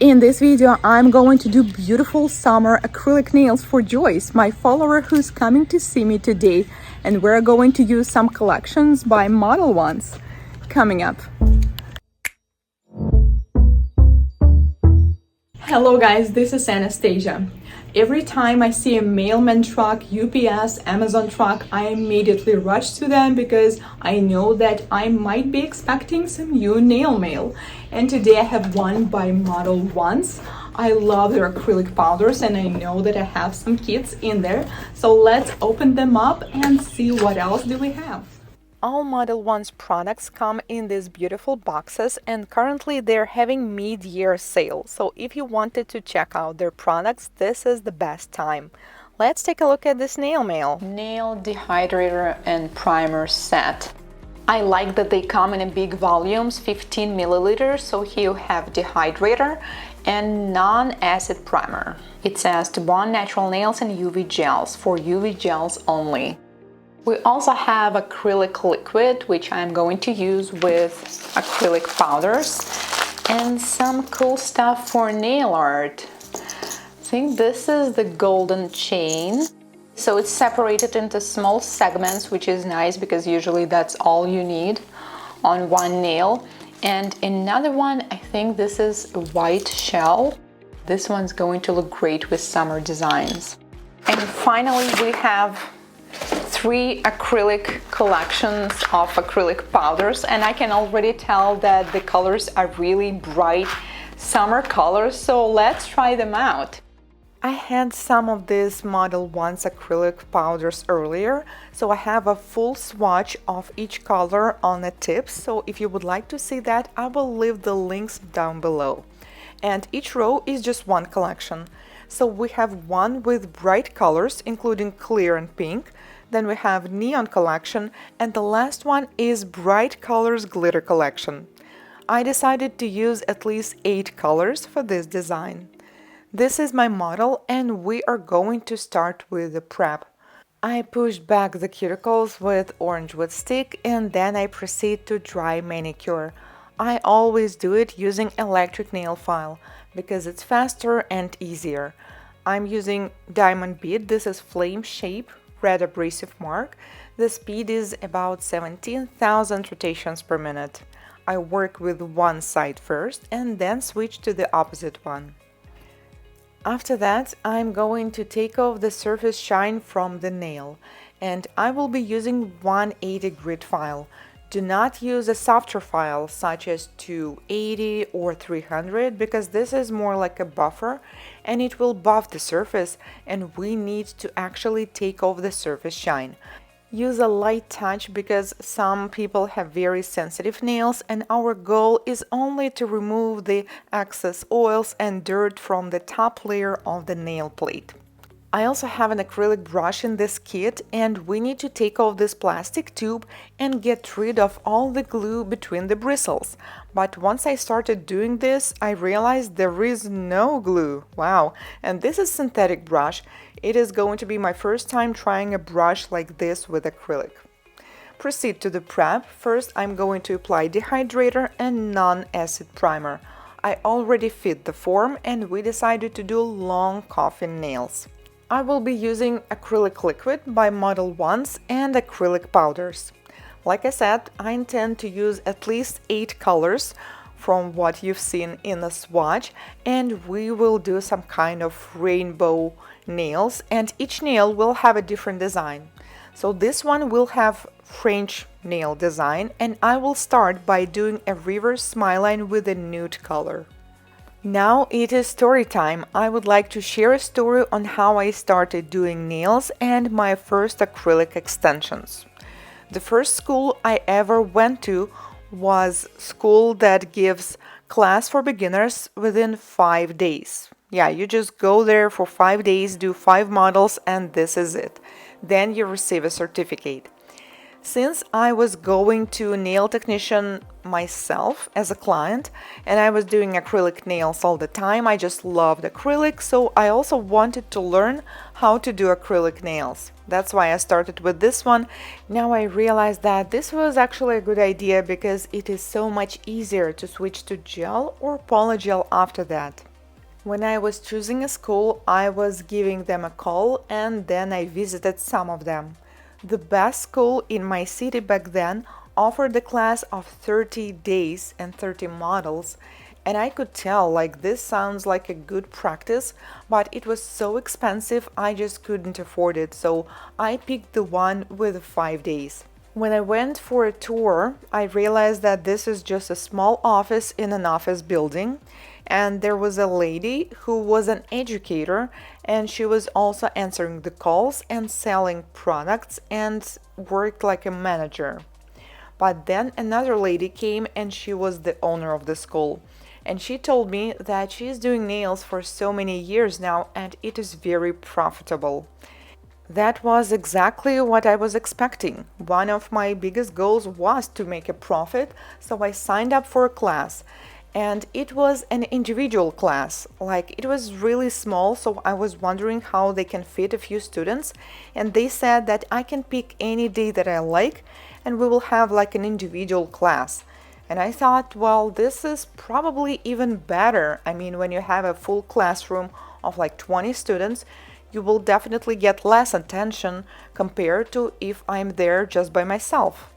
In this video, I'm going to do beautiful summer acrylic nails for Joyce, my follower who's coming to see me today, and we're going to use some collections by Modelones coming up. Hello guys, this is Anastasia. Every time I see a mailman truck, UPS, Amazon truck, I immediately rush to them because I know that I might be expecting some new nail mail. And today I have one by Modelones. I love their acrylic powders and I know that I have some kits in there. So let's open them up and see what else do we have. All Modelones products come in these beautiful boxes, and currently they're having mid-year sale. So if you wanted to check out their products, this is the best time. Let's take a look at this nail mail. Nail dehydrator and primer set. I like that they come in big volumes, 15 milliliters. So here you have dehydrator and non-acid primer. It says to bond natural nails and UV gels, for UV gels only. We also have acrylic liquid, which I'm going to use with acrylic powders, and some cool stuff for nail art. I think this is the golden chain. So it's separated into small segments, which is nice because usually that's all you need on one nail. And another one, I think this is a white shell. This one's going to look great with summer designs. And finally, we have 3 acrylic collections of acrylic powders, and I can already tell that the colors are really bright summer colors, so let's try them out. I had some of these Modelones acrylic powders earlier, so I have a full swatch of each color on the tips, so if you would like to see that, I will leave the links down below. And each row is just one collection. So we have one with bright colors, including clear and pink. Then we have neon collection, and the last one is bright colors glitter collection. I decided to use at least 8 colors for this design. This is my model, and we are going to start with the prep. I pushed back the cuticles with orange wood stick, and then I proceed to dry manicure. I always do it using electric nail file because it's faster and easier. I'm using diamond bead. This is flame shape red abrasive mark. The speed is about 17,000 rotations per minute. I work with one side first and then switch to the opposite one. After that, I'm going to take off the surface shine from the nail, and I will be using 180 grit file. Do not use a softer file such as 280 or 300 because this is more like a buffer and it will buff the surface, and we need to actually take off the surface shine. Use a light touch because some people have very sensitive nails, and our goal is only to remove the excess oils and dirt from the top layer of the nail plate. I also have an acrylic brush in this kit, and we need to take off this plastic tube and get rid of all the glue between the bristles. But once I started doing this, I realized there is no glue. Wow! And this is synthetic brush. It is going to be my first time trying a brush like this with acrylic. Proceed to the prep. First, I'm going to apply dehydrator and non-acid primer. I already fit the form, and we decided to do long coffin nails. I will be using acrylic liquid by Modelones and acrylic powders. Like I said, I intend to use at least 8 colors from what you've seen in the swatch, and we will do some kind of rainbow nails, and each nail will have a different design. So this one will have French nail design, and I will start by doing a reverse smile line with a nude color. Now it is story time. I would like to share a story on how I started doing nails and my first acrylic extensions. The first school I ever went to was school that gives class for beginners within 5 days. Yeah, you just go there for 5 days, do 5 models, and this is it. Then you receive a certificate. Since I was going to a nail technician myself as a client, and I was doing acrylic nails all the time, I just loved acrylic, so I also wanted to learn how to do acrylic nails. That's why I started with this one. Now I realize that this was actually a good idea because it is so much easier to switch to gel or polygel after that. When I was choosing a school, I was giving them a call and then I visited some of them. The best school in my city back then offered a class of 30 days and 30 models, and I could tell like this sounds like a good practice, but it was so expensive I just couldn't afford it, so I picked the one with 5 days. When I went for a tour, I realized that this is just a small office in an office building, and there was a lady who was an educator, and she was also answering the calls and selling products and worked like a manager. But then another lady came and she was the owner of the school. And she told me that she's doing nails for so many years now and it is very profitable. That was exactly what I was expecting. One of my biggest goals was to make a profit, so I signed up for a class. And it was an individual class, like it was really small, so I was wondering how they can fit a few students. And they said that I can pick any day that I like, and we will have like an individual class. And I thought, well, this is probably even better. I mean, when you have a full classroom of like 20 students, you will definitely get less attention compared to if I'm there just by myself.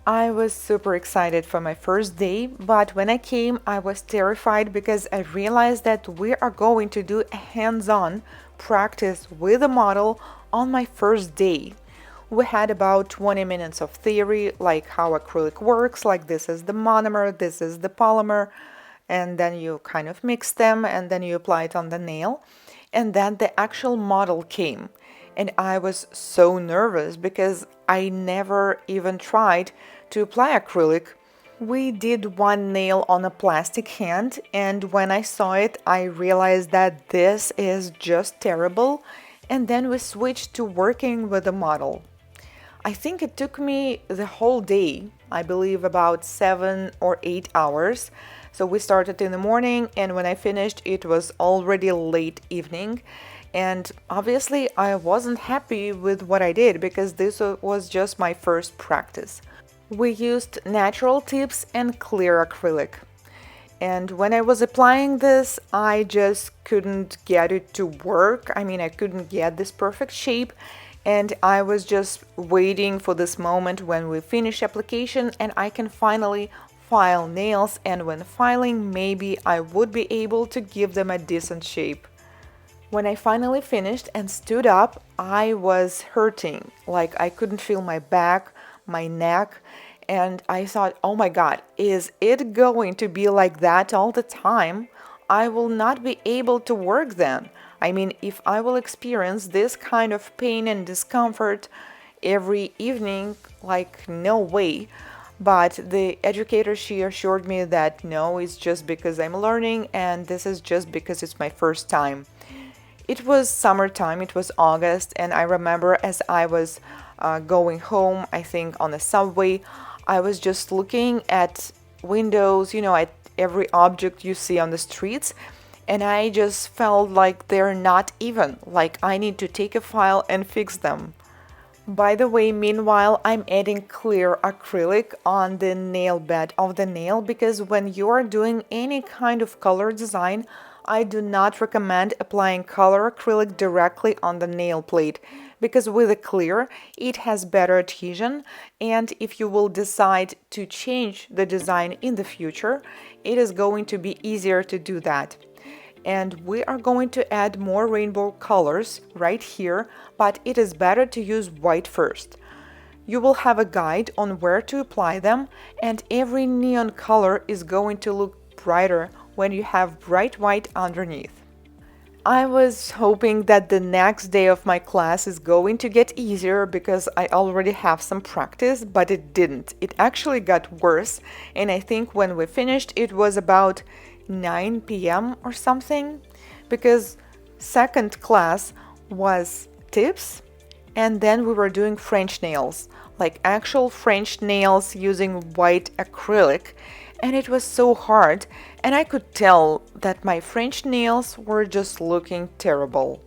I was super excited for my first day, but when I came, I was terrified because I realized that we are going to do a hands-on practice with a model on my first day. We had about 20 minutes of theory, like how acrylic works, like this is the monomer, this is the polymer, and then you kind of mix them and then you apply it on the nail. And then the actual model came. And I was so nervous because I never even tried to apply acrylic. We did one nail on a plastic hand, and when I saw it, I realized that this is just terrible. And then we switched to working with the model. I think it took me the whole day, I believe about 7 or 8 hours. So we started in the morning, and when I finished, it was already late evening. And obviously, I wasn't happy with what I did because this was just my first practice. We used natural tips and clear acrylic. And when I was applying this, I just couldn't get it to work. I mean, I couldn't get this perfect shape. And I was just waiting for this moment when we finish application and I can finally file nails, and when filing, maybe I would be able to give them a decent shape. When I finally finished and stood up, I was hurting, like I couldn't feel my back, my neck, and I thought, oh my god, is it going to be like that all the time? I will not be able to work then. I mean, if I will experience this kind of pain and discomfort every evening, like no way. But the educator, she assured me that no, it's just because I'm learning and this is just because it's my first time. It was summertime, it was August, and I remember as I was going home, I think on the subway, I was just looking at windows, at every object you see on the streets, and I just felt like they're not even, like I need to take a file and fix them. By the way, meanwhile, I'm adding clear acrylic on the nail bed of the nail because when you are doing any kind of color design, I do not recommend applying color acrylic directly on the nail plate because with a clear, it has better adhesion, and if you will decide to change the design in the future, it is going to be easier to do that. And we are going to add more rainbow colors right here, but it is better to use white first. You will have a guide on where to apply them, and every neon color is going to look brighter when you have bright white underneath. I was hoping that the next day of my class is going to get easier because I already have some practice, but it didn't. It actually got worse, and I think when we finished it was about 9 p.m. or something, because second class was tips, and then we were doing French nails, like actual French nails using white acrylic, and it was so hard, and I could tell that my French nails were just looking terrible.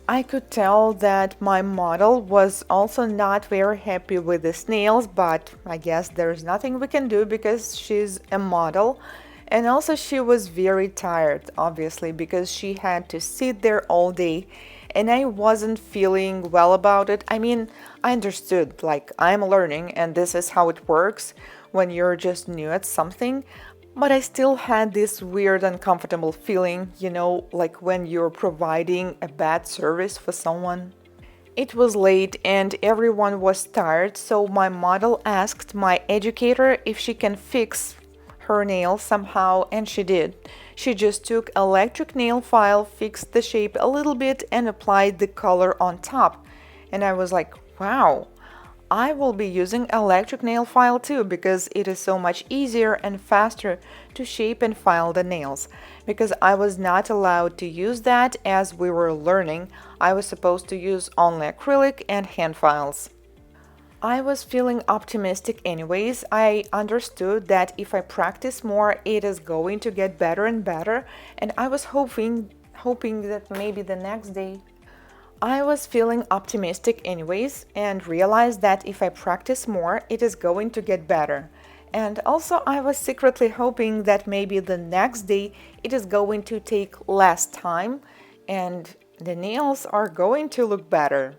I could tell that my model was also not very happy with these nails, but I guess there's nothing we can do because she's a model. And also, she was very tired, obviously, because she had to sit there all day, and I wasn't feeling well about it. I mean, I understood, like, I'm learning, and this is how it works when you're just new at something, but I still had this weird, uncomfortable feeling, like when you're providing a bad service for someone. It was late and everyone was tired, so my model asked my educator if she can fix her nail somehow, and she did. She just took electric nail file, fixed the shape a little bit, and applied the color on top. And I was like, wow, I will be using electric nail file too because it is so much easier and faster to shape and file the nails. Because I was not allowed to use that as we were learning, I was supposed to use only acrylic and hand files. I was feeling optimistic anyways. I understood that if I practice more, it is going to get better and better, and I was hoping that maybe the next day I was feeling optimistic anyways and realized that if I practice more, it is going to get better. And also, I was secretly hoping that maybe the next day it is going to take less time and the nails are going to look better.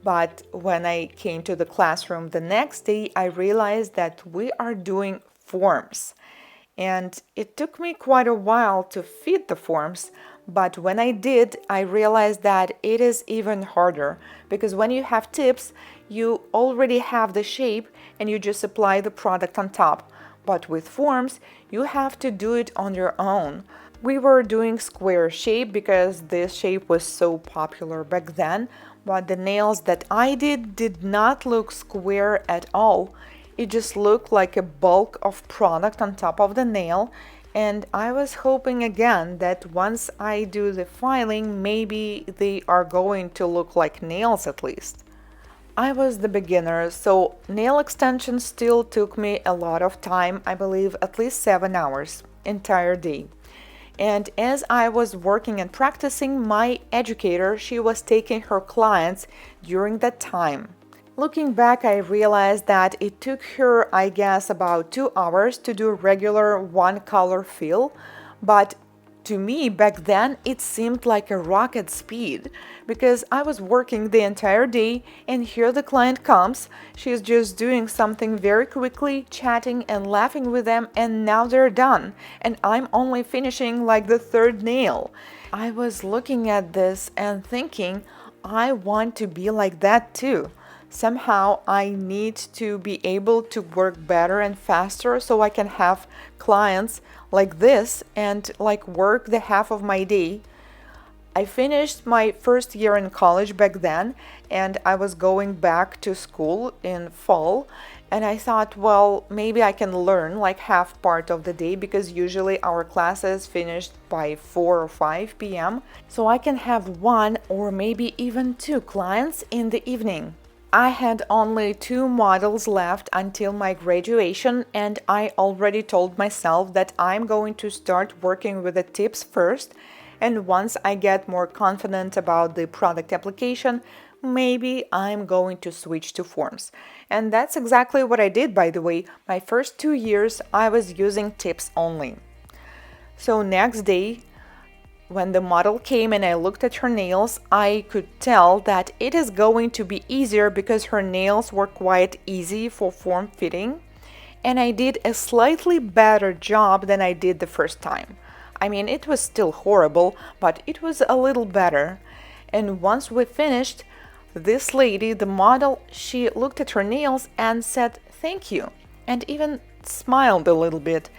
But when I came to the classroom the next day, I realized that we are doing forms. And it took me quite a while to fit the forms, but when I did, I realized that it is even harder because when you have tips, you already have the shape and you just apply the product on top. But with forms, you have to do it on your own. We were doing square shape because this shape was so popular back then, but the nails that I did not look square at all. It just looked like a bulk of product on top of the nail, and I was hoping again that once I do the filing, maybe they are going to look like nails at least. I was the beginner, so nail extension still took me a lot of time, I believe at least 7 hours, entire day. And as I was working and practicing, my educator, she was taking her clients during that time. Looking back, I realized that it took her, I guess, about 2 hours to do regular one color fill, but to me back then it seemed like a rocket speed because I was working the entire day and here the client comes. She's just doing something very quickly, chatting and laughing with them, and now they're done. And I'm only finishing like the third nail. I was looking at this and thinking, I want to be like that too. Somehow I need to be able to work better and faster so I can have clients like this and like work the half of my day. I finished my first year in college back then and I was going back to school in fall, and I thought, well, maybe I can learn like half part of the day because usually our classes finished by 4 or 5 p.m. so I can have one or maybe even two clients in the evening. I had only 2 models left until my graduation, and I already told myself that I'm going to start working with the tips first, and once I get more confident about the product application, maybe I'm going to switch to forms. And that's exactly what I did, by the way. My first 2 years I was using tips only. So next day, when the model came and I looked at her nails, I could tell that it is going to be easier because her nails were quite easy for form fitting, and I did a slightly better job than I did the first time. I mean, it was still horrible, but it was a little better. And once we finished, this lady, the model, she looked at her nails and said thank you, and even smiled a little bit.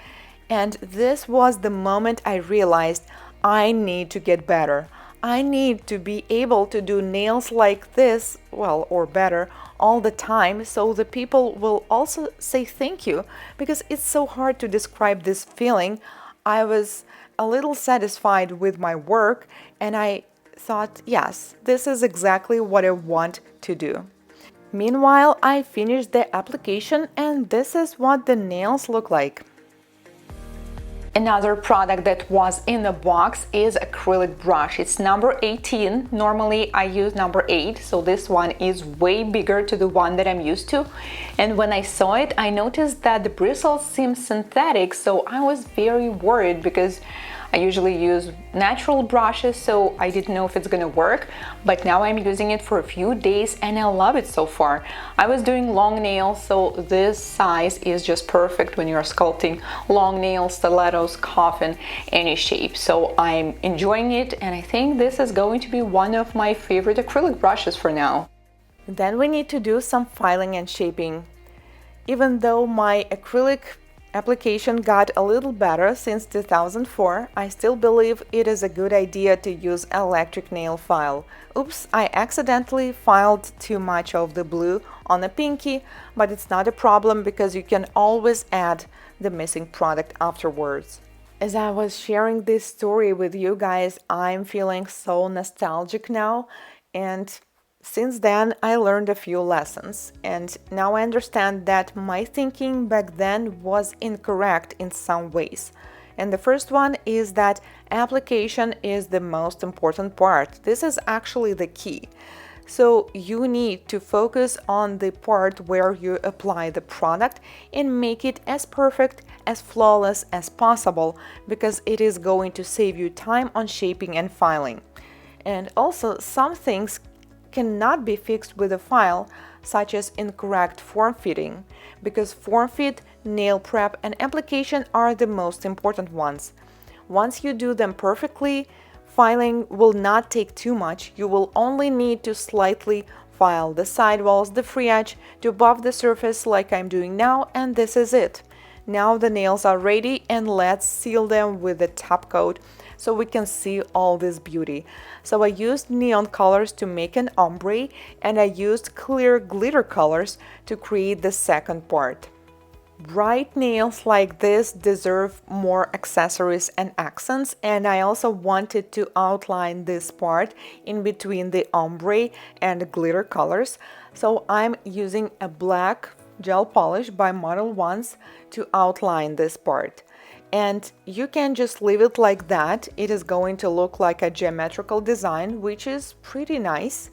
And this was the moment I realized I need to get better. I need to be able to do nails like this, well, or better, all the time, so the people will also say thank you, because it's so hard to describe this feeling. I was a little satisfied with my work, and I thought, yes, this is exactly what I want to do. Meanwhile, I finished the application, and this is what the nails look like. Another product that was in the box is acrylic brush. It's number 18. Normally I use number 8, so this one is way bigger to the one that I'm used to. And when I saw it, I noticed that the bristles seem synthetic, so I was very worried because I usually use natural brushes, so I didn't know if it's gonna work, but now I'm using it for a few days and I love it so far. I was doing long nails, so this size is just perfect when you're sculpting long nails, stilettos, coffin, any shape. So I'm enjoying it, and I think this is going to be one of my favorite acrylic brushes for now. Then we need to do some filing and shaping. Even though my acrylic application got a little better since 2004, I still believe it is a good idea to use electric nail file. Oops, I accidentally filed too much of the blue on a pinky, but it's not a problem because you can always add the missing product afterwards. As I was sharing this story with you guys, I'm feeling so nostalgic now, and since then, I learned a few lessons, and now I understand that my thinking back then was incorrect in some ways. And the first one is that application is the most important part. This is actually the key. So you need to focus on the part where you apply the product and make it as perfect, as flawless as possible, because it is going to save you time on shaping and filing. And also, some things cannot be fixed with a file, such as incorrect form fitting, because form fit, nail prep, and application are the most important ones. Once you do them perfectly, filing will not take too much. You will only need to slightly file the sidewalls, the free edge, to buff the surface like I'm doing now, and this is it. Now the nails are ready, and let's seal them with the top coat so we can see all this beauty. So I used neon colors to make an ombre, and I used clear glitter colors to create the second part. Bright nails like this deserve more accessories and accents, and I also wanted to outline this part in between the ombre and the glitter colors. So I'm using a black gel polish by Modelones to outline this part. And you can just leave it like that. It is going to look like a geometrical design, which is pretty nice.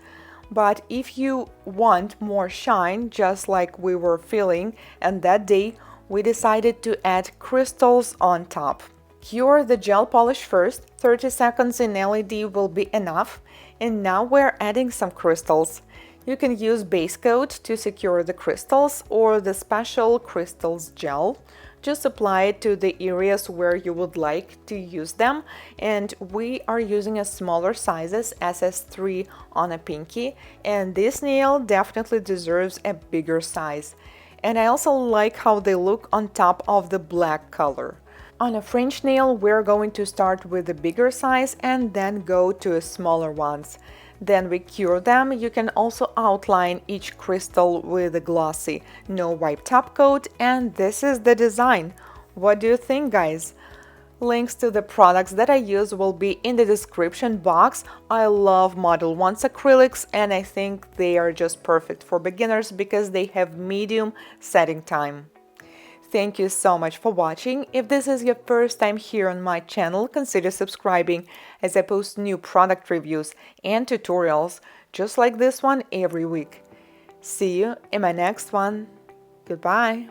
But if you want more shine, just like we were feeling, and that day we decided to add crystals on top. Cure the gel polish first, 30 seconds in LED will be enough. And now we're adding some crystals. You can use base coat to secure the crystals or the special crystals gel. Just apply it to the areas where you would like to use them, and we are using a smaller sizes, SS3 on a pinky, and this nail definitely deserves a bigger size. And I also like how they look on top of the black color. On a French nail, we're going to start with the bigger size and then go to a smaller ones. Then we cure them. You can also outline each crystal with a glossy, no wipe top coat, and this is the design. What do you think, guys? Links to the products that I use will be in the description box. I love Modelones acrylics, and I think they are just perfect for beginners because they have medium setting time. Thank you so much for watching. If this is your first time here on my channel, consider subscribing as I post new product reviews and tutorials just like this one every week. See you in my next one. Goodbye.